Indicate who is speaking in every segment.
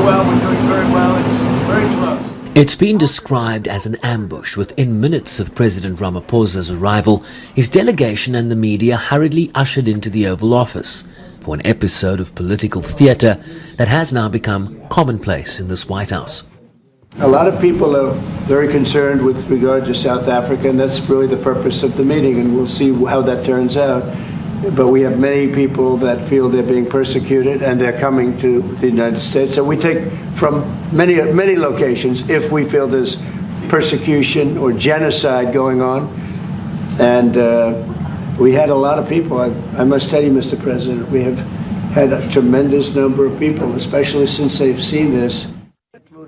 Speaker 1: well. We're doing very well. It's very close.
Speaker 2: It's been described as an ambush. Within minutes of President Ramaphosa's arrival, his delegation and the media hurriedly ushered into the Oval Office for an episode of political theatre that has now become commonplace in this White House.
Speaker 1: A lot of people are very concerned with regard to South Africa, and that's really the purpose of the meeting, and we'll see how that turns out. But we have many people that feel they're being persecuted, and they're coming to the United States. So we take from many locations if we feel there's persecution or genocide going on. And we had a lot of people. I must tell you, Mr. President, we have had a tremendous number of people, especially since they've seen this.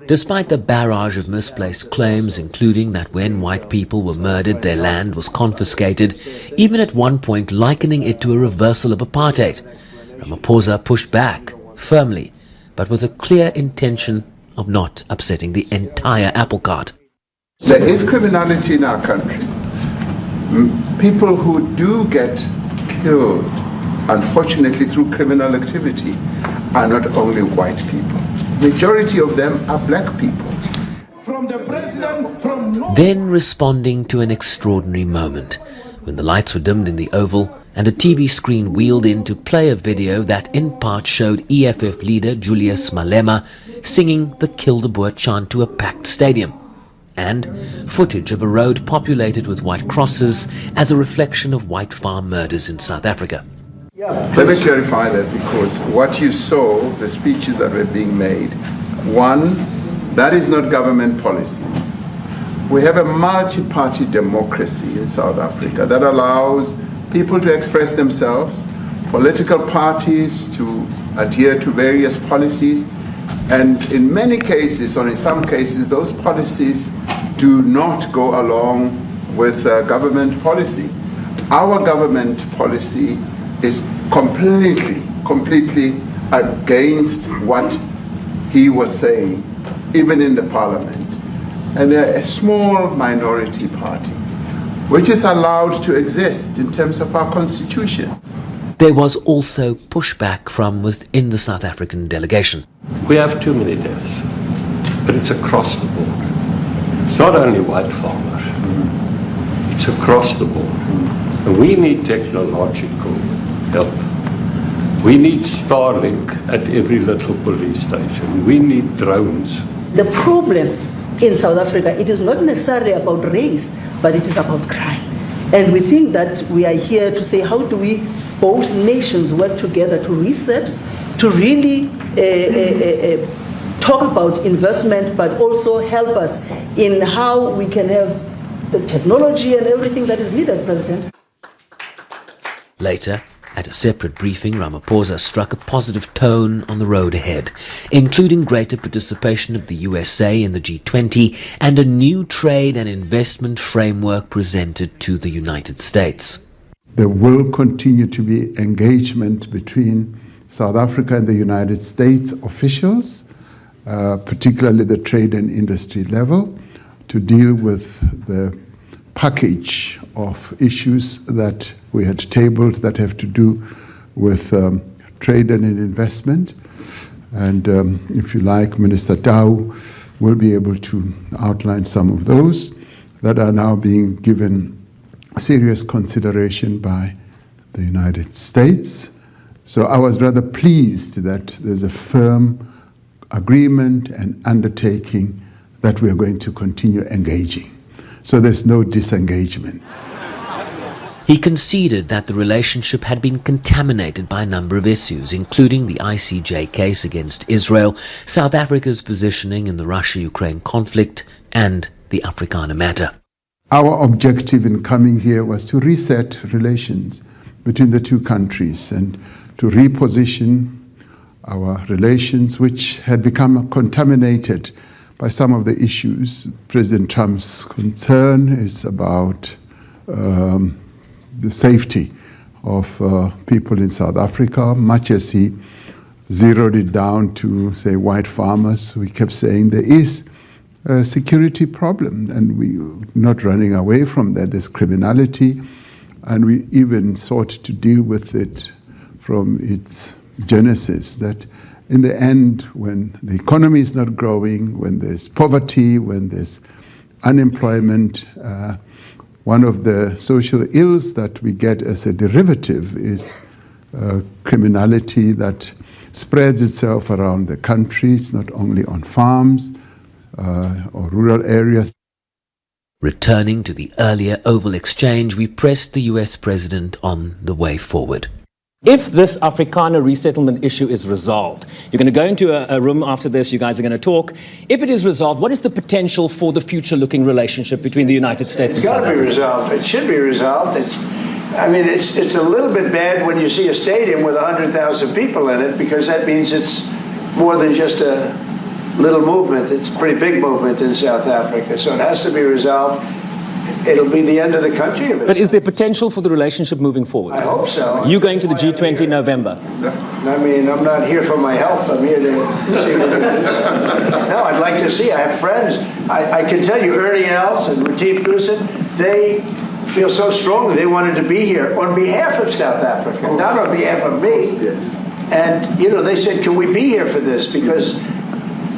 Speaker 2: Despite the barrage of misplaced claims, including that when white people were murdered, their land was confiscated, even at one point likening it to a reversal of apartheid, Ramaphosa pushed back firmly, but with a clear intention of not upsetting the entire apple cart.
Speaker 3: There is criminality in our country. People who do get killed, unfortunately, through criminal activity are not only white people. Majority of them are black people.
Speaker 2: Then responding to an extraordinary moment, when the lights were dimmed in the Oval and a TV screen wheeled in to play a video that in part showed EFF leader Julius Malema singing the Kill the Boer chant to a packed stadium, and footage of a road populated with white crosses as a reflection of white farm murders in South Africa.
Speaker 3: Let me clarify that, because what you saw, the speeches that were being made, one, that is not government policy. We have a multi-party democracy in South Africa that allows people to express themselves, political parties to adhere to various policies, and in many cases, or in some cases, those policies do not go along with government policy. Our government policy is completely against what he was saying, even in the parliament. And they're a small minority party, which is allowed to exist in terms of our constitution.
Speaker 2: There was also pushback from within the South African delegation.
Speaker 4: We have too many deaths, but it's across the board. It's not only white farmers, it's across the board. And we need technological help. We need Starlink at every little police station. We need drones.
Speaker 5: The problem in South Africa, it is not necessarily about race, but it is about crime. And we think that we are here to say, how do we, both nations, work together to reset, to really talk about investment, but also help us in how we can have the technology and everything that is needed, President.
Speaker 2: Later, at a separate briefing, Ramaphosa struck a positive tone on the road ahead, including greater participation of the USA in the G20 and a new trade and investment framework presented to the United States.
Speaker 6: There will continue to be engagement between South Africa and the United States officials, particularly the trade and industry level, to deal with the package of issues that we had tabled that have to do with trade and investment. And if you like, Minister Tau will be able to outline some of those that are now being given serious consideration by the United States. So I was rather pleased that there's a firm agreement and undertaking that we are going to continue engaging. So there's no disengagement.
Speaker 2: He conceded that the relationship had been contaminated by a number of issues, including the ICJ case against Israel, South Africa's positioning in the Russia-Ukraine conflict, and the Afrikaner matter.
Speaker 6: Our objective in coming here was to reset relations between the two countries and to reposition our relations, which had become contaminated by some of the issues. President Trump's concern is about the safety of people in South Africa, much as he zeroed it down to, say, white farmers. We kept saying there is a security problem, and we're not running away from that. There's criminality, and we even sought to deal with it from its genesis, that in the end, when the economy is not growing, when there's poverty, when there's unemployment, one of the social ills that we get as a derivative is criminality that spreads itself around the country. It's not only on farms or rural areas.
Speaker 2: Returning to the earlier Oval Exchange, we pressed the US President on the way forward.
Speaker 7: If this Afrikaner resettlement issue is resolved, you're going to go into a room after this, you guys are going to talk. If it is resolved, what is the potential for the future-looking relationship between the United States and South Africa?
Speaker 1: It's got to be resolved. It should be resolved. It's a little bit bad when you see a stadium with 100,000 people in it, because that means it's more than just a little movement. It's a pretty big movement in South Africa, so it has to be resolved. It'll be the end of the country.
Speaker 7: But is there potential for the relationship moving forward?
Speaker 1: I hope so.
Speaker 7: You going to the G20 in November?
Speaker 1: I mean, I'm not here for my health. I'm here to see what it is. No, I'd like to see. I have friends. I can tell you, Ernie Els and Retief Goosen, they feel so strongly they wanted to be here on behalf of South Africa, not on behalf of me.
Speaker 3: Yes.
Speaker 1: And, you know, they said, can we be here for this? Because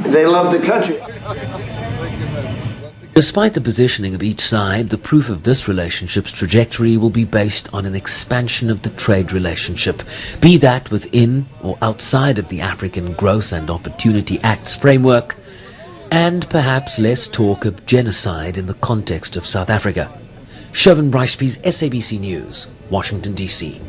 Speaker 1: they love the country.
Speaker 2: Despite the positioning of each side, the proof of this relationship's trajectory will be based on an expansion of the trade relationship, be that within or outside of the African Growth and Opportunity Act's framework, and perhaps less talk of genocide in the context of South Africa. Sherwin Bryce-Pease, SABC News, Washington, D.C.